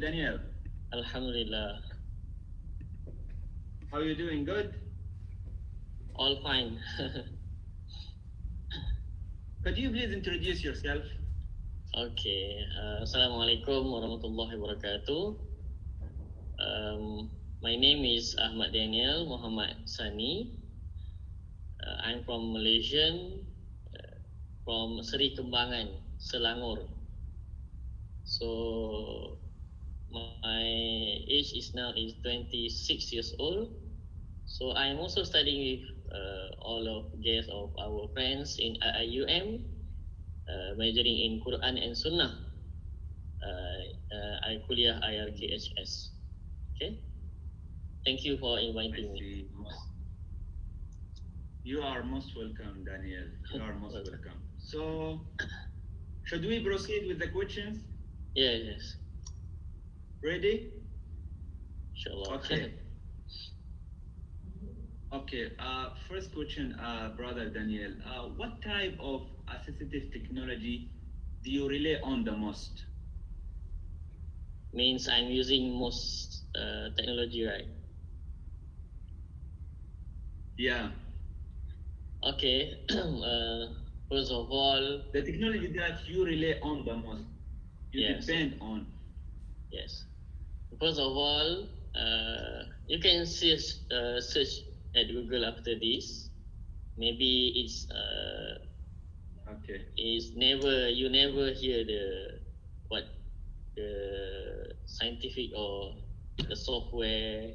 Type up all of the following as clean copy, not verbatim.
Daniel? Alhamdulillah. How are you doing? Good? All fine. Could you please introduce yourself? Okay. Assalamualaikum warahmatullahi wabarakatuh. My name is Ahmad Daniel Muhammad Sani. I'm from Malaysian, from Seri Kembangan, Selangor. So my age is now 26 years old. So I'm also studying with all of guests of our friends in IIUM, majoring in Quran and Sunnah. I kuliah IRKHS. Okay. Thank you for inviting me. You are most welcome, Daniel. You are most welcome. So, should we proceed with the questions? Yes. Ready? Inshallah. Okay. Okay. First question, brother Daniel. What type of assistive technology do you rely on the most? Means I'm using most technology, right? Yeah. Okay. First of all, the technology that you rely on the most, you depend on. Yes. First of all, you can search at Google after this. Maybe it's okay. Is never you never hear the scientific or the software.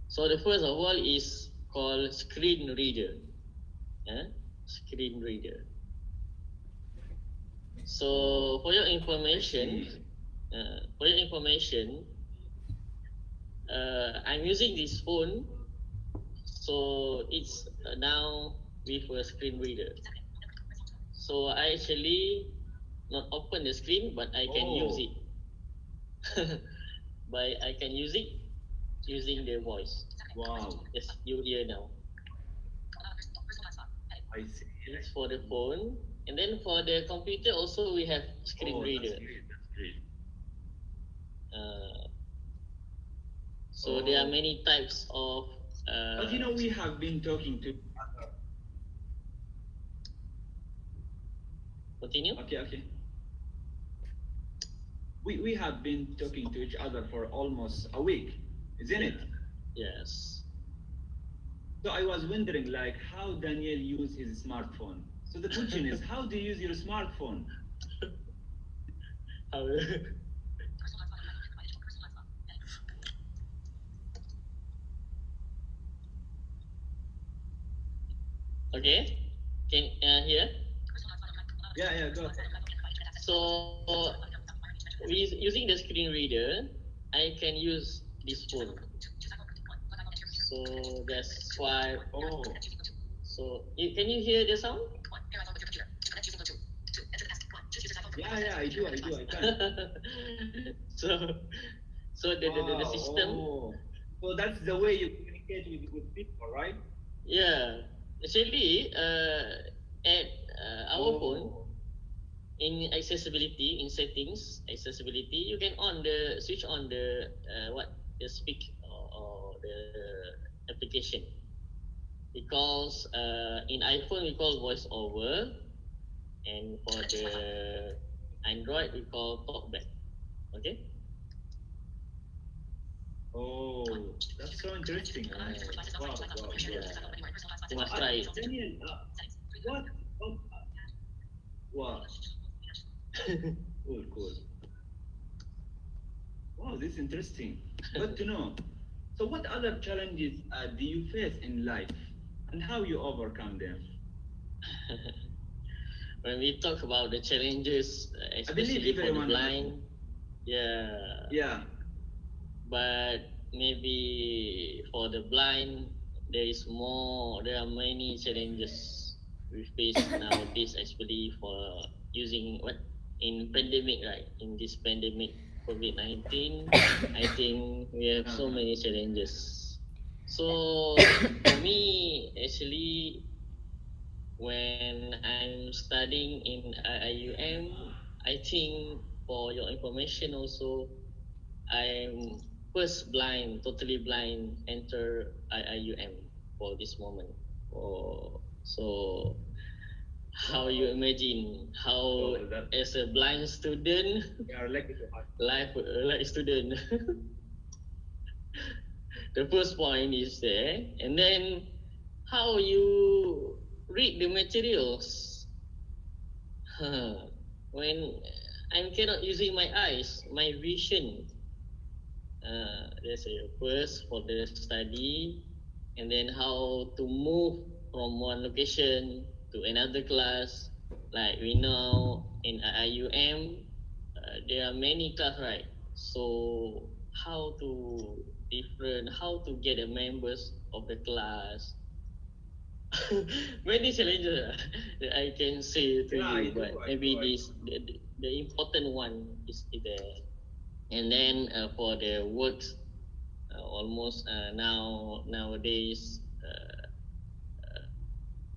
So the first of all is called screen reader. Screen reader. So for your information, I'm using this phone, so it's now with a screen reader. So I actually not open the screen, but I can use it. But I can use it using the voice. Wow. Yes, you hear now. I see. It's for the phone. And then for the computer also we have screen reader. That's great. So there are many types of but we have been talking to other. Continue? Okay. We have been talking to each other for almost a week, isn't it? Yes. So I was wondering, like, how Daniel used his smartphone. So the question is, how do you use your smartphone? How? Okay. Can hear? Yeah, go. So using the screen reader, I can use this phone. So that's why. So can you hear the sound? Yeah, I do. I can. So the system. So that's the way you communicate with people, right? Yeah. Actually, at our phone, in accessibility, in settings, accessibility, you can switch on the speak or the application. Because in iPhone we call voice over, and for the Android we call talkback. Okay. That's so interesting. Wow. You must try it. Daniel, what? Wow. Cool. Wow, this is interesting. Good to know. So what other challenges do you face in life, and how you overcome them? When we talk about the challenges, especially for the blind, yeah. But maybe for the blind, there are many challenges we face nowadays, especially for using in pandemic, right? In this pandemic, COVID-19, I think we have so many challenges. So for me, actually, when I'm studying in IIUM, I think for your information also, I'm first blind, totally blind, enter IIUM for this moment. So how you imagine how as a blind student, life like student. The first point is there, and then how you read the materials. When I cannot using my eyes, my vision. There's a first for the study, and then how to move from one location to another class. Like we know in IUM, there are many class, right? So how to get the members of the class. Many challenges that I can say to you, but maybe the important one is there. And then for the works, almost nowadays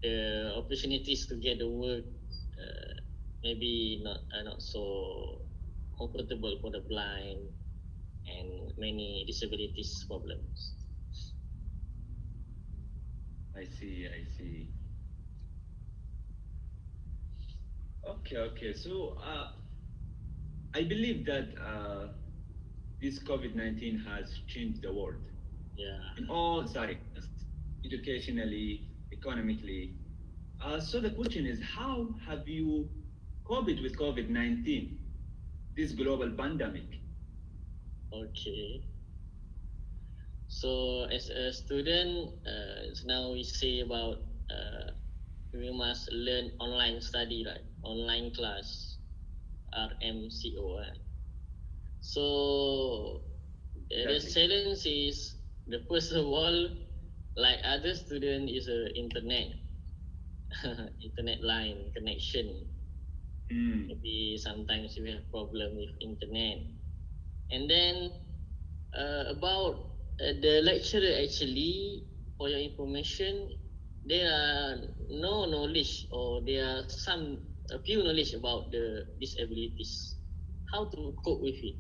the opportunities to get the work maybe not so comfortable for the blind and many disabilities problems. I see. Okay. So I believe that this COVID-19 has changed the world in all sides, educationally, economically. So the question is, how have you coped with COVID-19, this global pandemic? Okay. So as a student, now we say about we must learn online study, right? Online class, RMCO. So the challenge is the first of all, like other student, is a internet internet line connection. Maybe sometimes we have problem with internet, and then about the lecturer, actually, for your information, there are no knowledge, or there are a few knowledge about the disabilities, how to cope with it.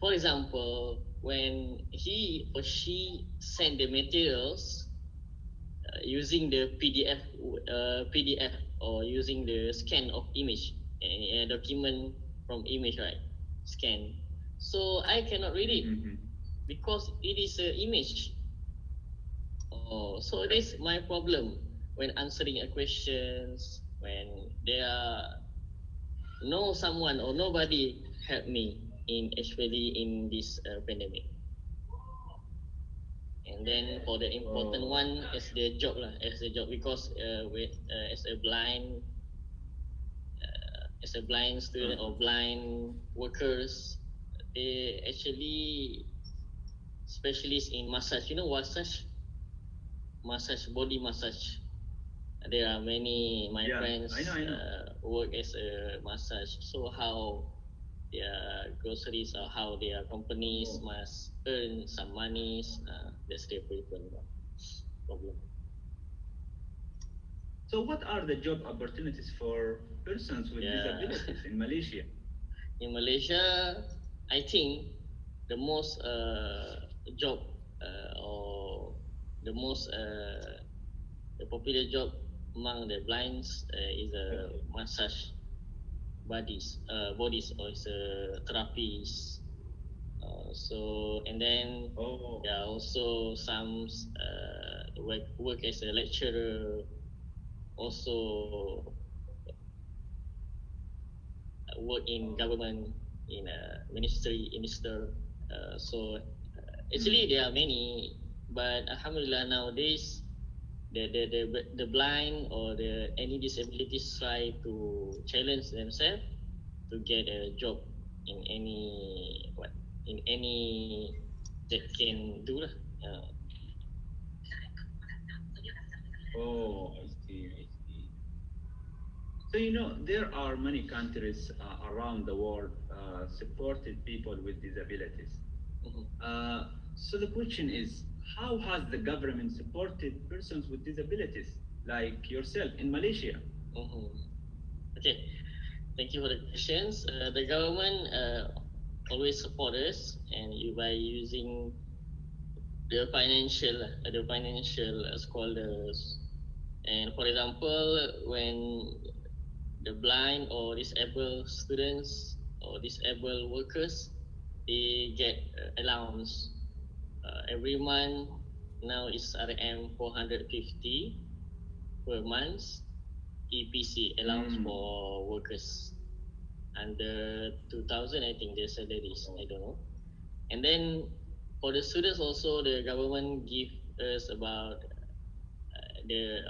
For example, when he or she send the materials using the PDF, or using the scan of image, document from image, right? Scan. So I cannot read it because it is an image. So that's my problem when answering a questions, when there are no someone or nobody help me especially in this pandemic. And then for the important one is the job because as a blind student or blind workers, they actually specialists in massage. You know massage, body massage. There are many my friends I know. Work as a massage. So how their groceries or how their companies must earn some monies. That's their problem. So what are the job opportunities for persons with disabilities in Malaysia? In Malaysia, I think the most job or the most the popular job among the blinds is a massage bodies or is a therapist. So and then there are also some work as a lecturer, also work in government, in a minister. So actually there are many, but alhamdulillah nowadays the blind or the any disabilities try to challenge themselves to get a job in any that can do lah. I see. So there are many countries around the world supported people with disabilities. So the question is, how has the government supported persons with disabilities like yourself in Malaysia? Okay, thank you for the questions. The government always support us, and by using the financial scholars. And for example, when the blind or disabled students or disabled workers, they get allowance every month. Now it's RM 450 per month, EPC allowance for workers under 2000. I think the salaries, I don't know. And then for the students also, the government give us about the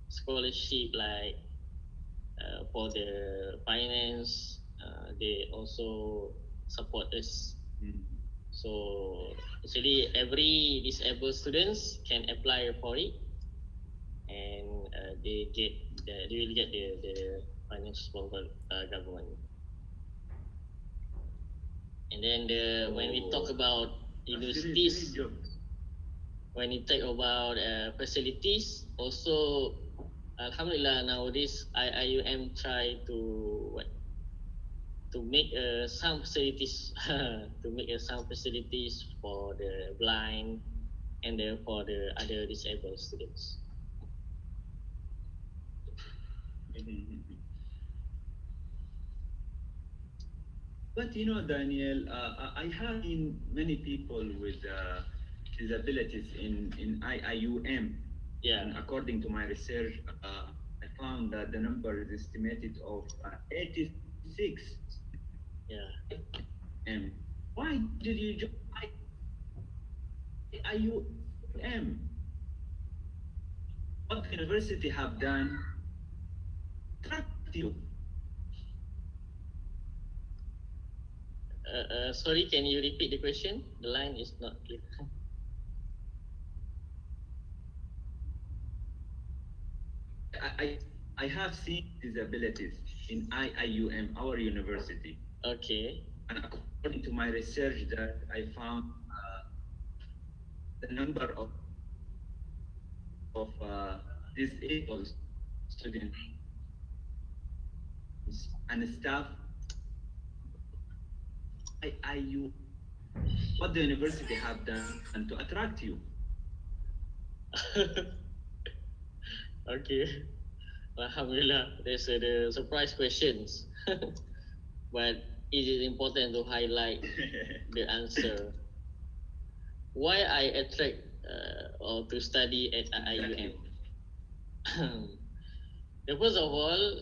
scholarship, like for the finance. They also support us. So actually every disabled students can apply for it, and they will get the finance from government. And then when we talk about universities, when we talk about facilities, also alhamdulillah nowadays IIUM try to make some facilities to make some facilities for the blind and for the other disabled students. But you know, Daniel, I have seen many people with disabilities in IIUM. Yeah. And according to my research, I found that the number is estimated of 86. Yeah. Why did you join IIUM? What the university have done attract you? Sorry, can you repeat the question? The line is not clear. I have seen disabilities in IIUM, our university. Okay. And according to my research, that I found the number of disabled students and staff IIU, what the university have done and to attract you. Okay. Alhamdulillah, there's the surprise questions. But it is important to highlight the answer. Why I attract or to study at IIUM? First of all,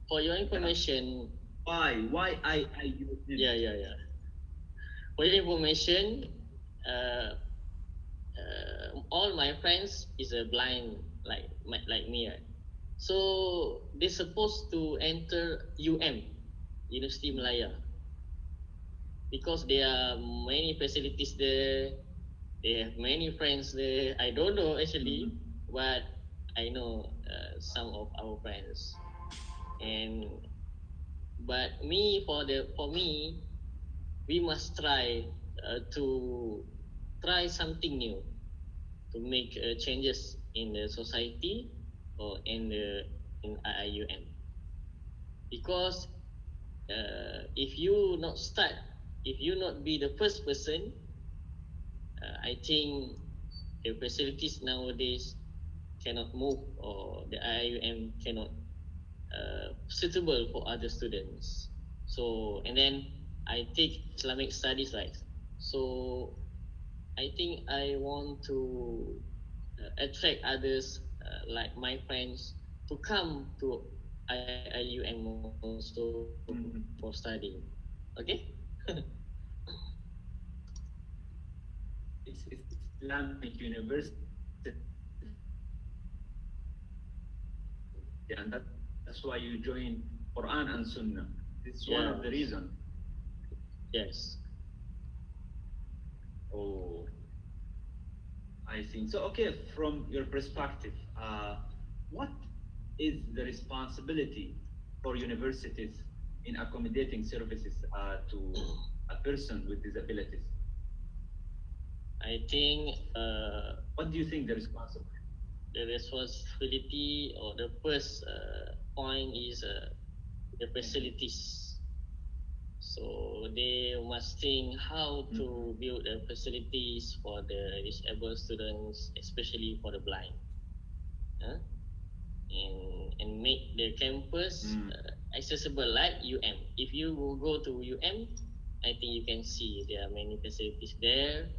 for your information. Why IIUM? Yeah. For your information, all my friends is a blind like me, right? So they're supposed to enter UM, University Malaya, because there are many facilities there. They have many friends there. I don't know actually, but I know some of our friends. But for me, we must try to try something new, to make changes in the society or in IIUM. Because if you not be the first person, I think the facilities nowadays cannot move, or the IIUM cannot suitable for other students. So, and then I take Islamic studies, right? So I think I want to attract others like my friends to come to IIUM also for studying. Okay? It's Islamic University. And that's why you join Quran and Sunnah. It's one of the reasons. Yes. Oh, I think so. Okay, from your perspective, what is the responsibility for universities in accommodating services to a person with disabilities? I think. What do you think the responsibility? The responsibility or the first point is the facilities. So they must think how to build the facilities for the disabled students, especially for the blind, uh, and make the campus accessible like UM. If you will go to UM, I think you can see there are many facilities there,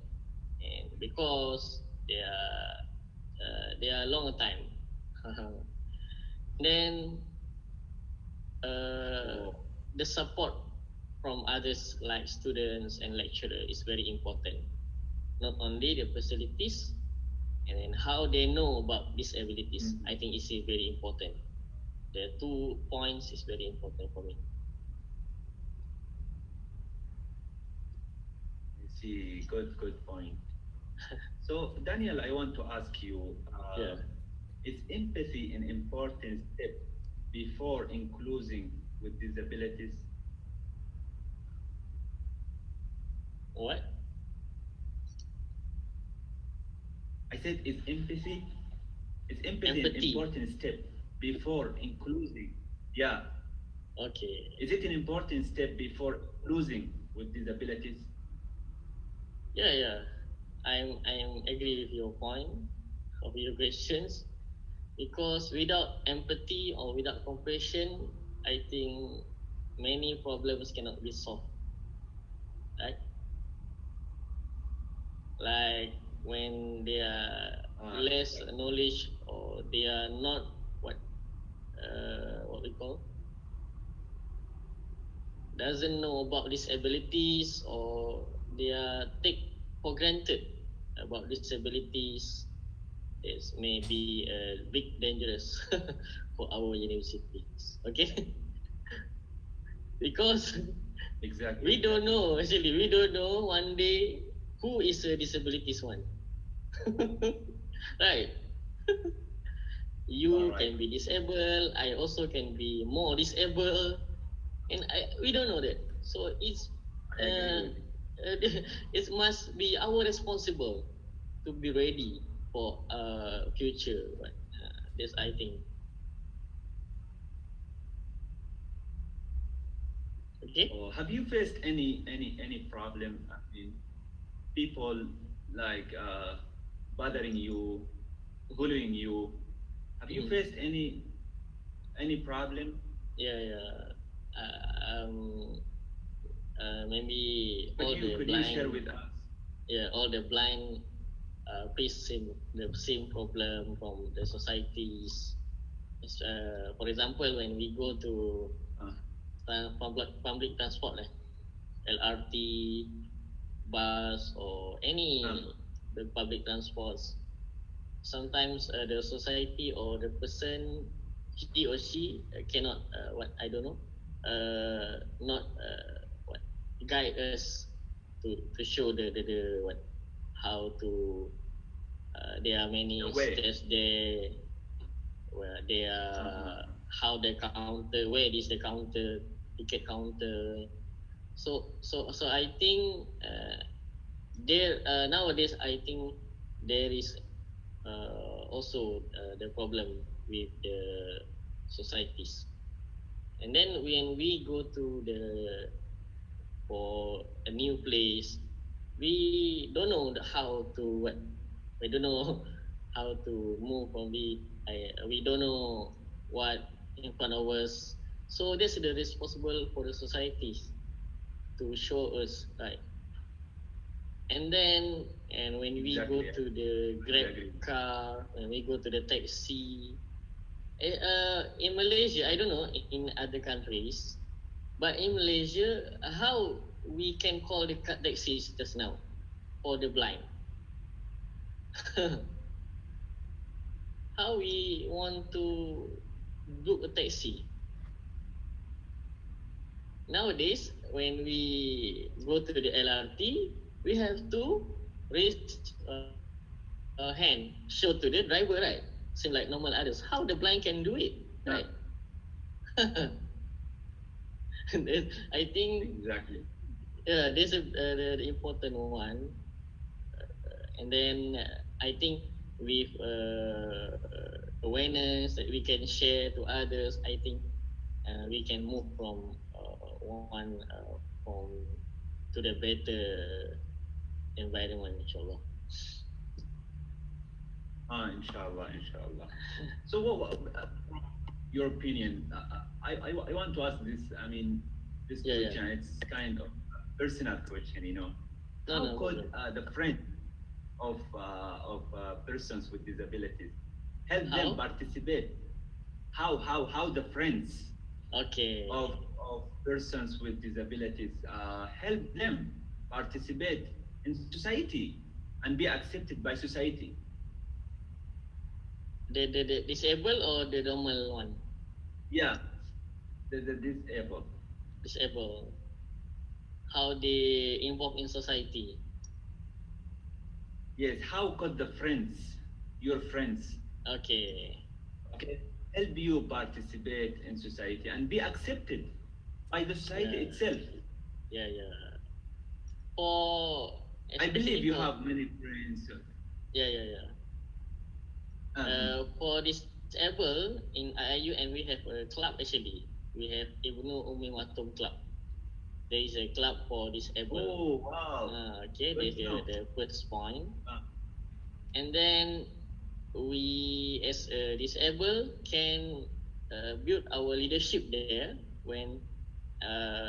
and because they are long time. Then the support from others like students and lecturers is very important. Not only the facilities and then how they know about disabilities, I think is very important. The 2 points is very important for me. I see. Good point. So, Daniel, I want to ask you, is empathy an important step before including with disabilities? What? I said, is empathy an important step before including? Yeah. Okay. Is it an important step before including with disabilities? Yeah. I'm agree with your point of your questions, because without empathy or without compassion, I think many problems cannot be solved. Right? Like when they are less knowledge, or they are not what we call, doesn't know about disabilities, or they are take for granted about disabilities, this may be a big dangerous for our universities. Okay. Because exactly we don't know, actually we don't know one day who is a disabilities one. Right. You right. can be disabled, I also can be more disabled, and we don't know that. So it's it must be our responsible to be ready for future. But this I think. Okay. Have you faced any problem? I mean, people like bothering you, bullying you. Have you faced any problem? Yeah. Maybe all the Could blind. you share with us? Yeah, all the blind face the same problem from the societies. For example, when we go to public transport, LRT, bus, or any the public transports, sometimes the society or the person, he or she cannot what I don't know, not what guide us to show the what how to there are many steps there, where they are how the counter, where is the counter, ticket counter. So I think there nowadays I think there is also the problem with the societies. And then when we go to the for a new place, we don't know how to what, we don't know how to move from we don't know what in front of us. So this is the responsible for the societies to show us, right? And when we go to the Grab car, when we go to the taxi, in Malaysia, I don't know in other countries, but in Malaysia, how we can call the taxis just now for the blind? How we want to book a taxi? Nowadays, when we go to the LRT, we have to raise a hand, show to the driver, right? Same like normal others. How the blind can do it, right? I think exactly. Yeah, this is the important one. And then I think with awareness that we can share to others, I think we can move from one from to the better environment, inshallah. Inshallah. So, from your opinion? I want to ask this. I mean, this Yeah. question. It's kind of a personal question. No, How no could problem. the friend of persons with disabilities help them How? participate? How the friends Okay. of persons with disabilities help them participate in society and be accepted by society? The disabled or the normal one? Yeah, the disabled. Disabled. How they involve in society? Yes, how could the friends, your friends, Okay. okay, help you participate in society and be accepted by the society Yeah. itself? Yeah. For I believe especially you for have many friends. yeah. Um, For disabled in IIU, and we have a club actually. We have Ibnu Umi Matum Club. There is a club for disabled. oh, wow. Okay, Good that's to know. the first point. Uh, And then we, as a disabled, can build our leadership there. When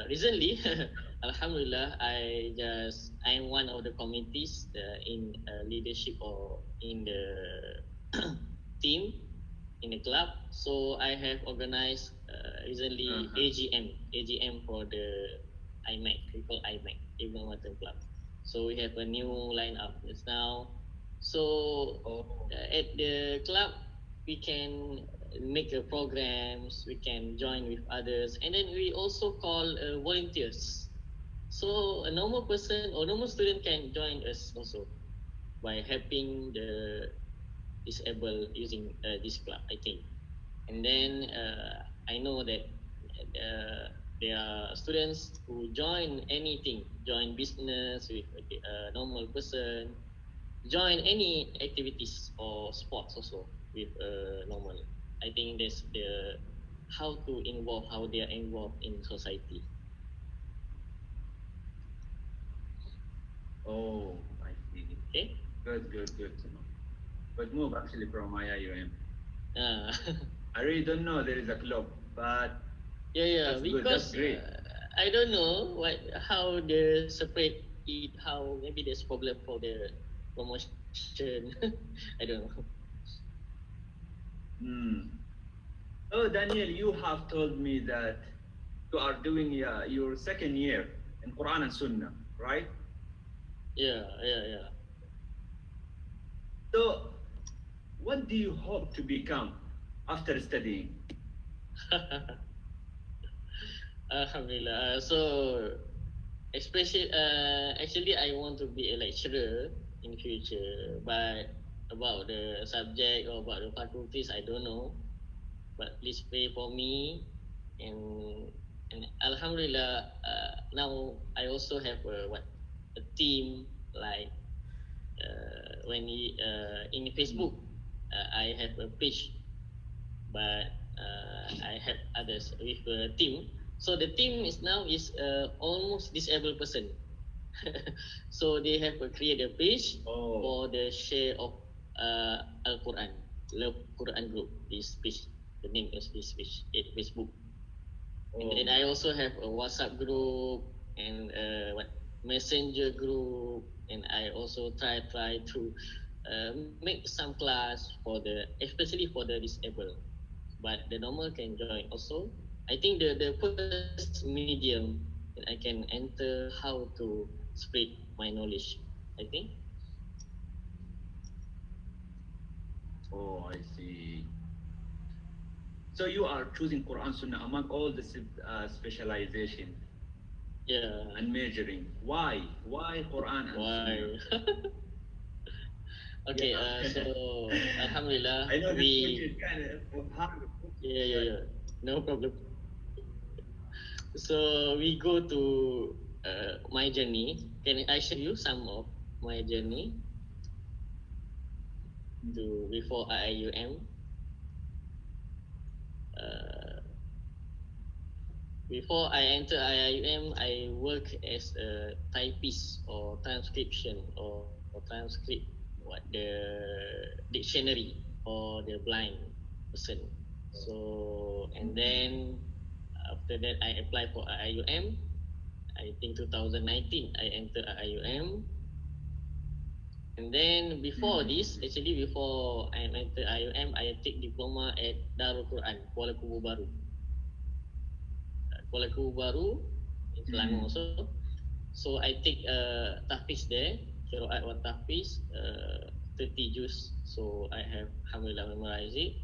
recently, Alhamdulillah, I'm one of the committees in leadership or in the team in the club. So I have organized recently uh-huh. AGM for the IMAC. We call IMAC, Ibn Water Club. So we have a new lineup just now. So Oh, at the club, we can make programs. We can join with others, and then we also call volunteers. So a normal person or normal student can join us also by helping the disabled using this club, I think. And then I know that there are students who join anything, join business with a normal person, join any activities or sports also with normal. I think that's the how they are involved in society. oh, I see. Okay. Good to know. Good move actually from IIUM. uh, I really don't know there is a club, but yeah, that's good. That's because great. I don't know how they separate it, how maybe there's problem for the promotion. I don't know. Hmm. Oh, Daniel, you have told me that you are doing your second year in Quran and Sunnah, right? Yeah. So, what do you hope to become after studying? Alhamdulillah. So especially actually I want to be a lecturer in future, but about the subject or about the faculties I don't know. But please pray for me, and Alhamdulillah. Now I also have a team like when in Facebook I have a page, but I have others with a team. So the team is now is almost disabled person. So they have created a page Oh, for the share of Al Quran, Love Quran group. This page, the name is this page at Facebook. And oh then I also have a WhatsApp group and Messenger group, and I also try to make some class for the especially for the disabled, but the normal can join also. I think the first medium that I can enter how to spread my knowledge, I think. oh, I see. So you are choosing Quran Sunnah among all the specialization Yeah. and majoring. Why? Why Quran and Sunnah? Why? Yeah, Okay, so Alhamdulillah, I know this question we is kind of hard, but yeah, no problem. So we go to my journey. Can I share you some of my journey to before IIUM? Uh, before I enter IIUM, I work as a typist or transcription or transcript what the dictionary for the blind person. So and then after that I apply for IIUM. I think 2019 I enter IIUM. And then before this, actually before I enter IIUM, I take diploma at Darul Quran, Kuala Kubu Baru. Kuala Kubu Baru in Selangor also. So I take tahfiz there, Qiraat wa tahfiz, 30 juz. So I have alhamdulillah memorized it.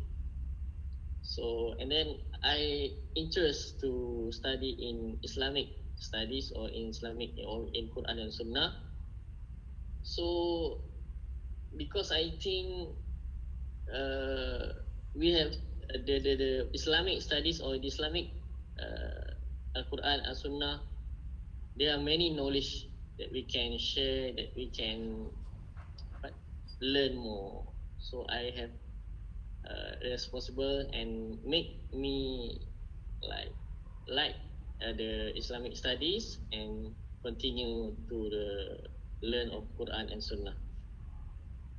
So and then I interest to study in Islamic studies or in Islamic or in Quran and Sunnah. So because I think we have the Islamic studies or the Islamic Al-Quran and Sunnah, there are many knowledge that we can share, that we can learn more. So I have responsible and make me like the Islamic studies and continue to the learn of Quran and Sunnah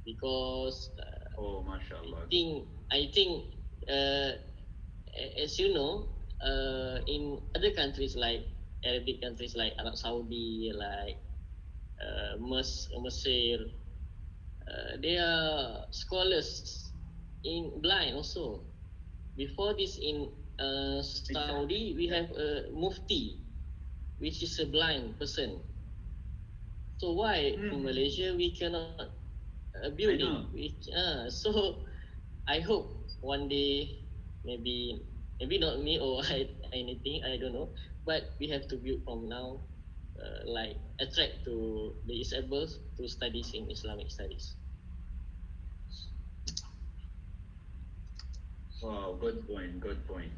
because mashallah. I think as you know in other countries like Arabic countries like Arab Saudi, like Mesir, they are scholars in blind also. Before this in Saudi, we have a mufti, which is a blind person. So why in Malaysia we cannot build it? So I hope one day, maybe not me or anything, I don't know, but we have to build from now, like attract to the disabled to studies in Islamic studies. Wow, good point.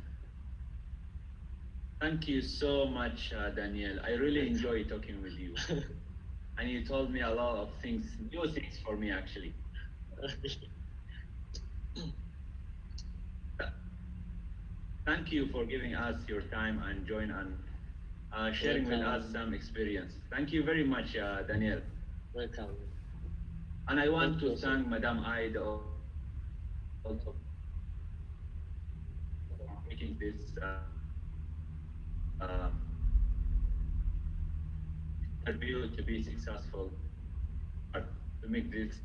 Thank you so much, Daniel. I really enjoy talking with you. And you told me a lot of things, new things for me actually. Thank you for giving us your time and join and sharing with us some experience. Thank you very much, Daniel. Welcome. And I want to thank Madam Aida also for making this interview to be successful, to make this.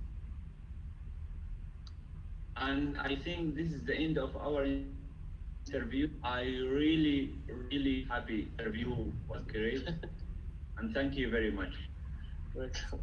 And I think this is the end of our interview. I really happy interview was great. And thank you very much. Welcome.